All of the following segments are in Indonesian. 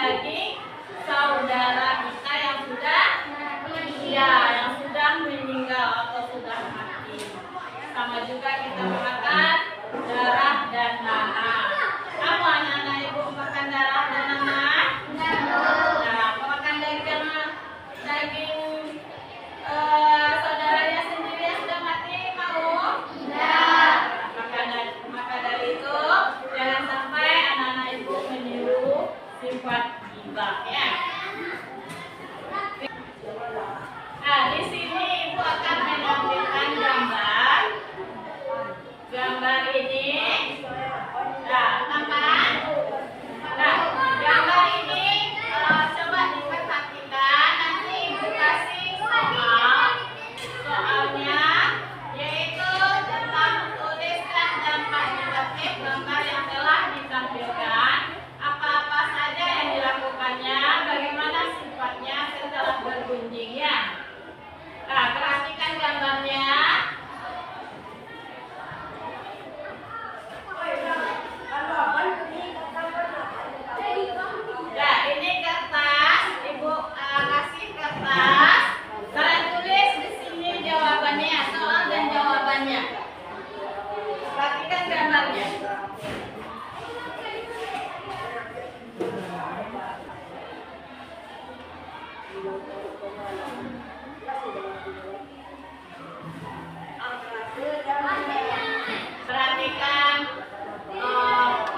daging saudara kita yang sudah meninggal atau sudah mati. Sama juga kita makan darah dan nanah. Apa anak-anak ibu makan darah dan nanah? Nah, makan daging saudaranya sendiri yang sudah mati mau? Tidak. Maka dari itu jangan sampai anak-anak ibu meniru sifat ghibah ya. Nah, di sini ibu akan menampilkan gambar ini. Nah, nampak? Nah, gambar ini coba diperhatikan. Nanti ibu kasih soalnya, yaitu tentang tuliskan dampak negatif gambar yang telah ditampilkan. Apa-apa saja yang dilakukannya, bagaimana sifatnya setelah bergunjing ya. Nah, perhatikan gambarnya. Ya, ini kertas. Ibu kasih kertas. Kalian tulis di sini jawabannya, soal dan jawabannya. Perhatikan gambarnya. Perhatikan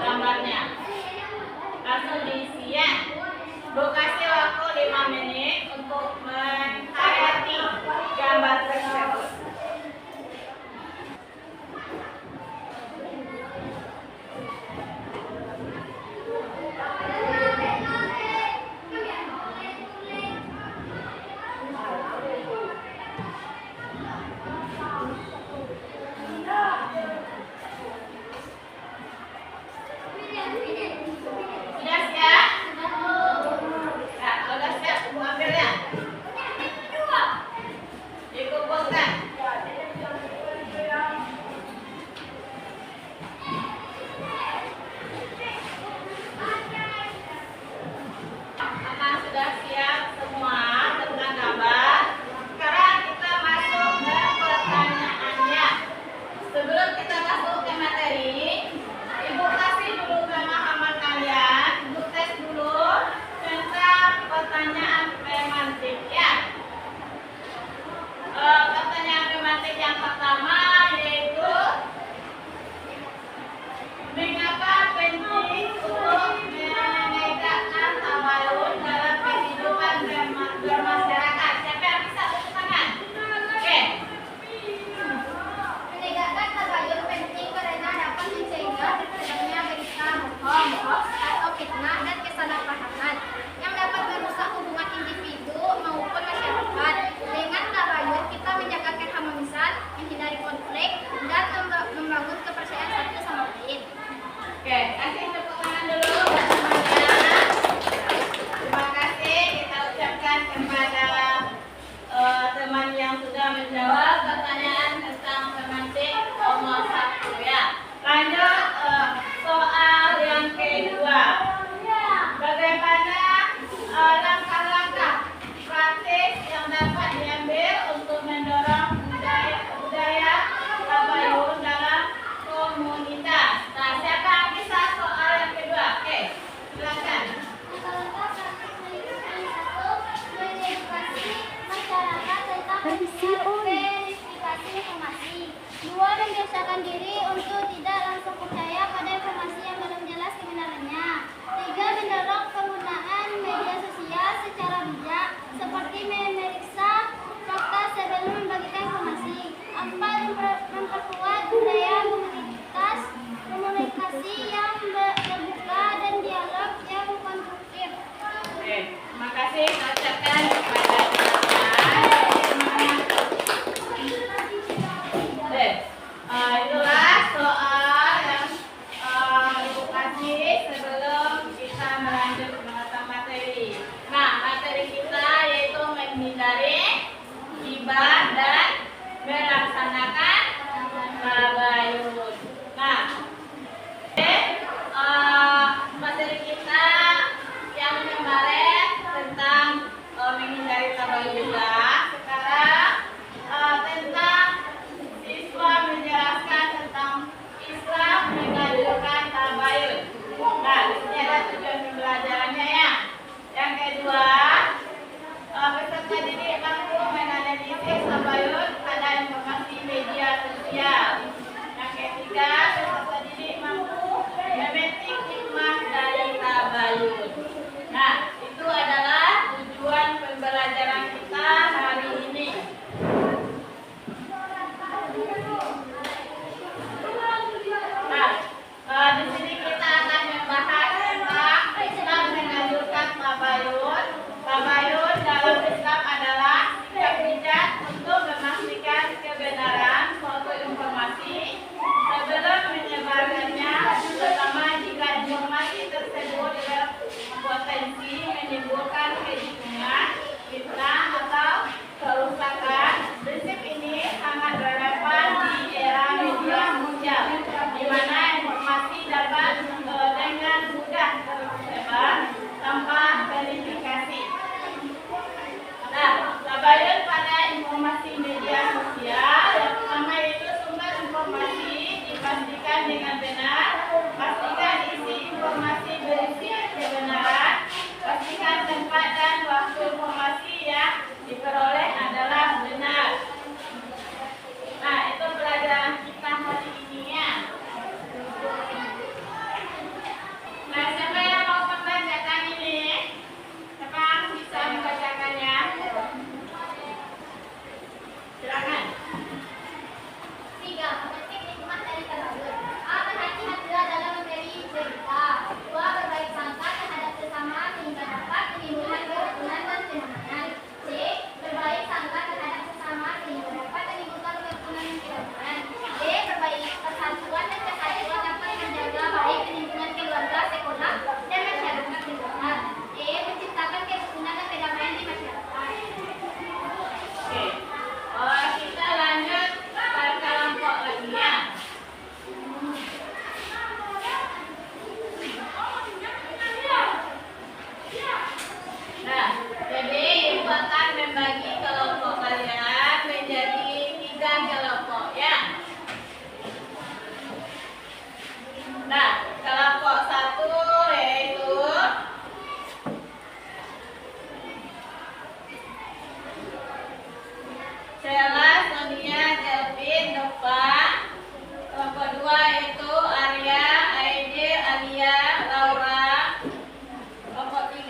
gambarnya. Langsung diisi ya. Bu kasih waktu 5 menit untuk menghayati gambar tersebut. Membiasakan diri untuk tidak langsung percaya pada informasi yang belum jelas kebenarannya. 3. Mendorong penggunaan media sosial secara bijak, seperti memeriksa fakta sebelum membagikan informasi. 4. Memperkuat budaya komunikasi yang terbuka dan dialog yang konstruktif. Oke, terima kasih. Saya ucapkan kepada itulah soal yang Ibu kasih sebelum kita melanjut ke materi. Nah, materi kita yaitu menghindari ghibah dan melaksanakan tabayun. Nah, materi kita yang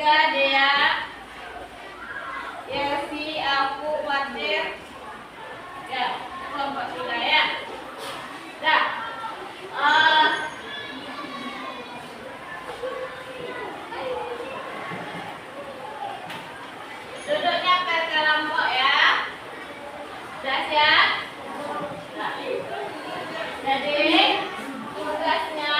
3 Dea, Yesi, aku, Wadir. Ya, kelompok 3 ya. Dah. Duduknya per kelompok ya. Sudah siap? Nah. Jadi tugasnya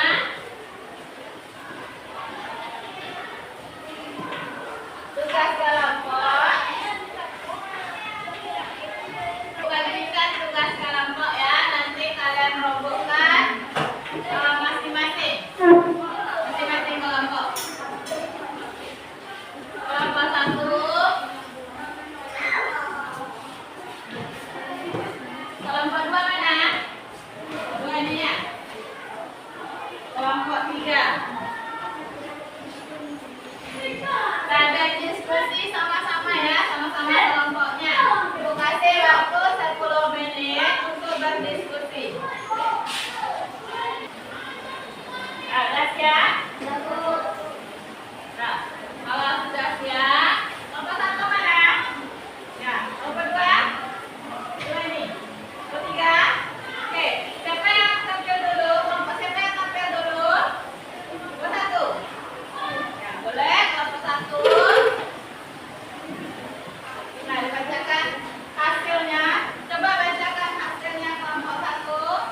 tugas kelompok. Bagikan tugas kelompok ya. Nanti kalian robohkan masing-masing kelompok. Kelompok 1. Kelompok 2 mana? 2 ini ya. Kelompok 3. Ada diskusi sama-sama ya, sama-sama kelompoknya. Ibu kasih waktu 10 menit untuk berdiskusi. Ada siap? Nah, kalau sudah siap, kelompok 1 mana? Ya, kelompok 2? 2 ini. Kelompok 3? Oke, siapa yang tampil dulu? Kelompok siapa yang tampil dulu? Kelompok 1. Ya, boleh kelompok 1. Nah, dibacakan hasilnya. Coba bacakan hasilnya kelompok 1.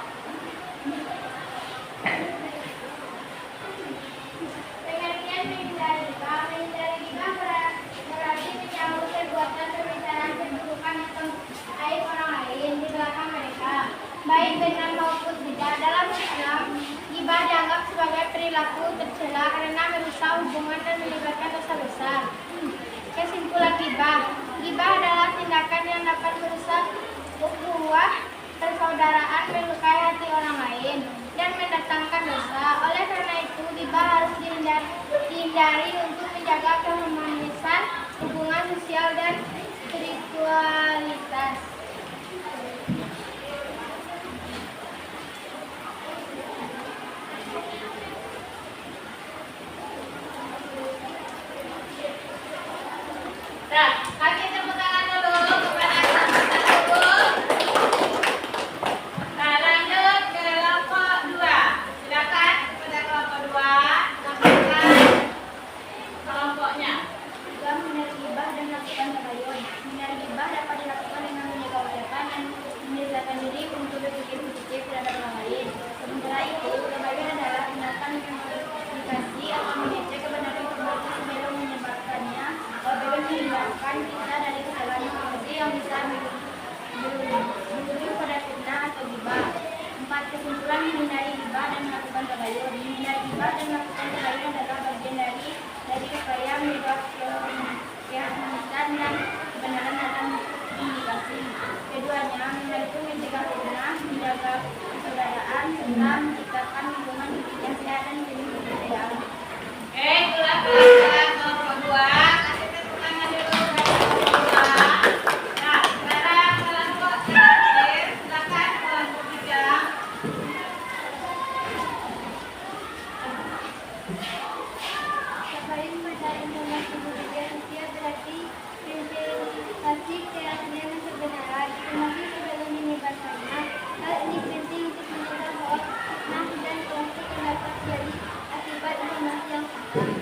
Pengertian menghindari riba. Menghindari riba berarti mencabut perbuatan permintaan keburukan atau aib orang lain di belakang mereka, baik benar maupun tidak. Dalam Islam, ghibah dianggap sebagai perilaku tercela karena merusak hubungan dan melibatkan dosa besar. Kesimpulan ghibah. Ghibah adalah tindakan yang dapat merusak ukhuwah persaudaraan, melukai hati orang lain, dan mendatangkan dosa. Oleh karena itu, ghibah harus dihindari untuk menjaga keharmonisan hubungan sosial dan spiritualitas. Nah, kasih tepuk tangan dulu kepada kelompok 1. Nah, lanjut ke kelompok 2. Silakan kepada kelompok 2 sampaikan kelompoknya. Juga menghindari ghibah dan melakukan tabayun. Menghindari ghibah dapat dilakukan dengan menjaga wajah dan membiasakan diri untuk berpikir positif terhadap orang lain. Sementara itu, tabayun adalah tindakan yang mengklarifikasi atau mengecek kebenaran informasi sebelum menyebarkannya. Tabayun menghindarkan kita dari kesalahan informasi yang bisa berujung pada fitnah atau ghibah. 4. Kesimpulan menghindari ghibah dan melakukan tabayun. Menghindari ghibah dan melakukan tabayun adalah bagian dari upaya menjaga keharmonisan dan kebenaran dalam komunikasi. Keduanya, membantu mencegah fitnah, menjaga persaudaraan, serta menciptakan lingkungan yang sehat dan penuh kepercayaan. Itulah kelompok 2. Kasih tepuk tangan dulu kepada kelompok 2. Nah, sekarang kelompok terakhir. Silakan kelompok 3. Tabayun pada informasi media sosial berarti verifikasi keaslian dan kebenaran informasi sebelum menyebarkannya. Hal ini penting untuk mencegah hoax, fitnah, dan konflik yang dapat terjadi akibat informasi yang salah.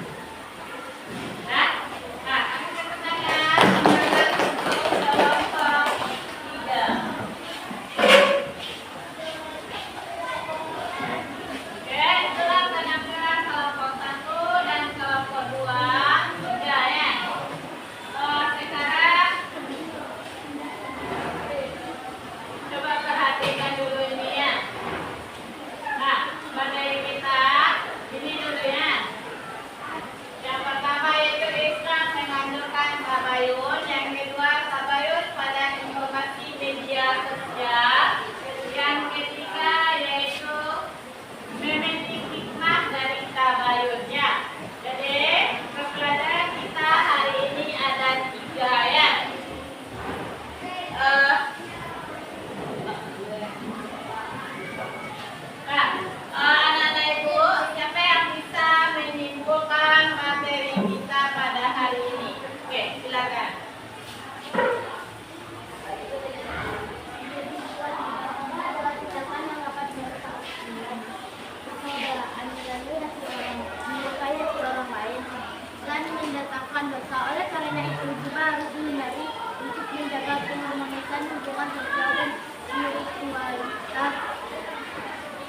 merupakan dosa. Oleh karena itu juga harus dihindari untuk menjaga keharmonisan hubungan sosial dan spiritualitas.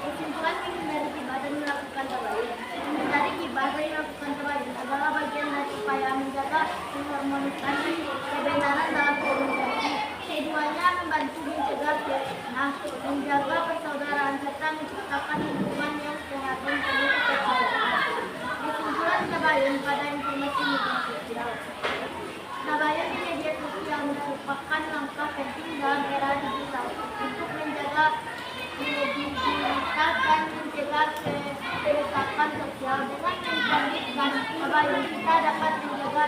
Kesimpulan, menghindari gibah dan melakukan tabayun. Menghindari gibah dan melakukan tabayun adalah bagian dari upaya menjaga keharmonisan dan kebenaran dalam komunikasi. Keduanya membantu mencegah fitnah, menjaga persaudaraan serta menciptakan hubungan yang sehat dan penuh kepercayaan. Kesimpulan, tabayun pada informasi media sosial. Tabayun di media sosial merupakan langkah penting dalam era digital untuk menjaga kredibilitas dan mencegah kerusakan sosial. Dengan mencabutkan tabayun, kita dapat menjaga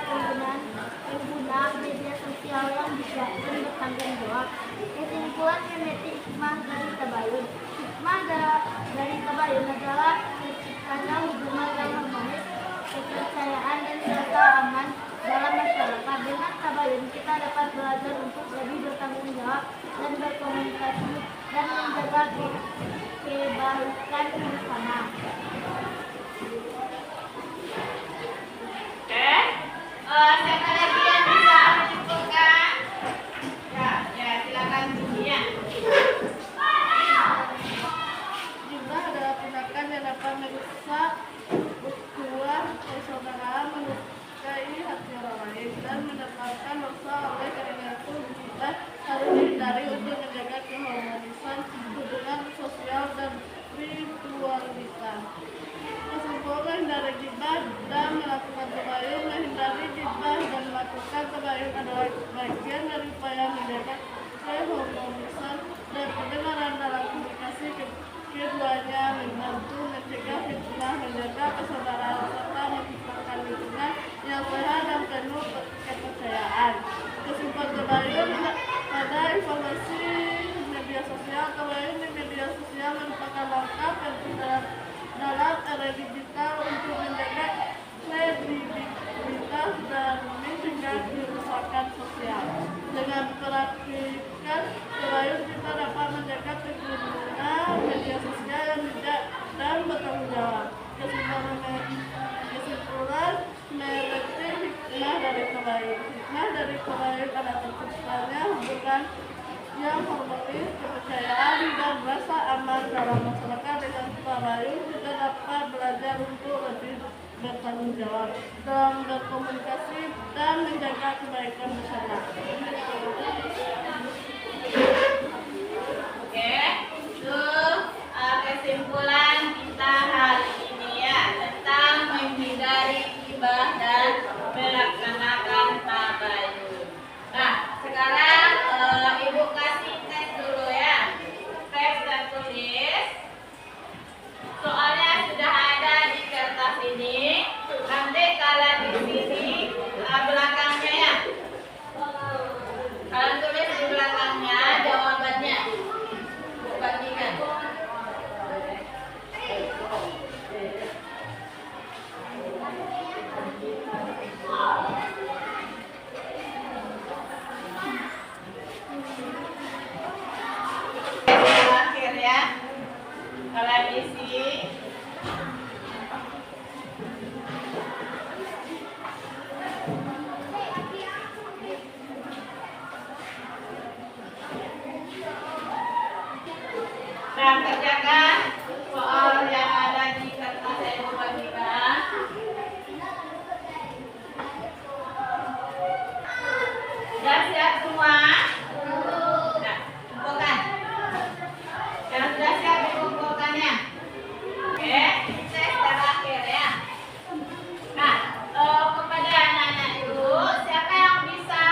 pengguna media sosial yang bijak dan bertanggung jawab. Kesimpulan, memiliki hikmah dari tabayun. Hikmah dari tabayun adalah terciptanya hubungan yang harmonis, kepercayaan dan rasa aman dalam masyarakat. Dengan tabayun, kita dapat belajar untuk lebih bertanggung jawab dan berkomunikasi dan menjaga kebaikan bersama. Siapa lagi yang bisa menyimpulkan? Ya, silakan Dunia. Gibah adalah tindakan yang dapat merusak ukhuwah persaudaraan, melukai hati orang lain, dan mendapatkan dosa. Oleh karena itu, gibah harus dihindari untuk menjaga keharmonisan hubungan sosial dan spiritualitas. Kesimpulan, dari gibah dan melakukan tabayun. Menghindari gibah dan melakukan tabayun adalah bagian dari upaya menjaga keharmonisan dan kebenaran dalam komunikasi. Keduanya membantu mencegah fitnah, menjaga persaudaraan serta menciptakan lingkungan yang sehat dan penuh kepercayaan. Kesimpulan, tabayun pada informasi media sosial. Tabayun di media sosial merupakan langkah penting dalam era digital untuk menjaga kredibilitas dan mencegah kerusakan sosial. Dengan mempraktikkan tabayun, kita dapat menjaga pengguna media sosial yang bijak dan bertanggung jawab. Kesimpulan, memiliki hikmah dari tabayun. Hikmah dari tabayun adalah terciptanya hubungan yang harmonis, kepercayaan dan rasa aman dalam masyarakat. Dengan tabayun, kita dapat belajar untuk lebih bertanggung jawab dalam berkomunikasi dan menjaga kebaikan bersama. Oke, itu kesimpulan kita hari ini ya, tentang menghindari gibah dan melaksanakan tabayun. Nah, sekarang Ibu kasih tes dulu ya. Tes dan tulis. Soalnya sudah ada di kertas ini. Nanti kalian di sini belakangnya ya. Kalian tulis di belakangnya jawabannya. Bagikan. Terakhir ya. Kalian isi. Dan kerjakan soal yang ada di kertas saya bagikan. Sudah siap semua? Nah, kumpulkan. Yang sudah siap dikumpulkannya. Oke, ini tes terakhir ya. Nah, kepada anak-anak itu, siapa yang bisa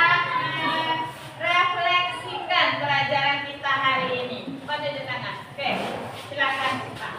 refleksikan pelajaran kita hari ini? Pada di tangan. Oke, silakan Pak.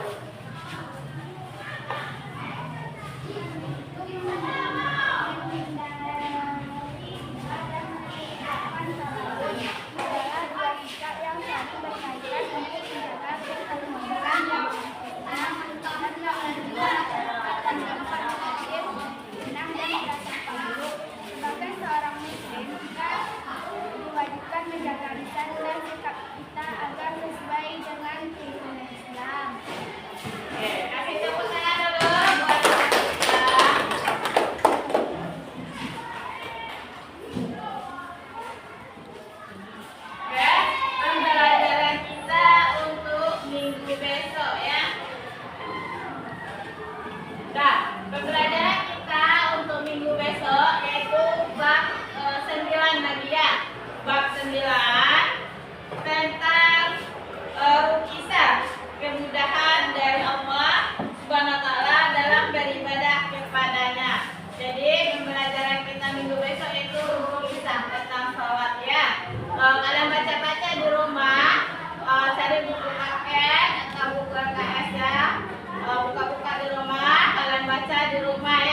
minggu besok itu untuk kisah tentang sholat ya. Kalian baca-baca di rumah, cari buku kakek atau buku KS ya. Buka-buka di rumah, kalian baca di rumah ya.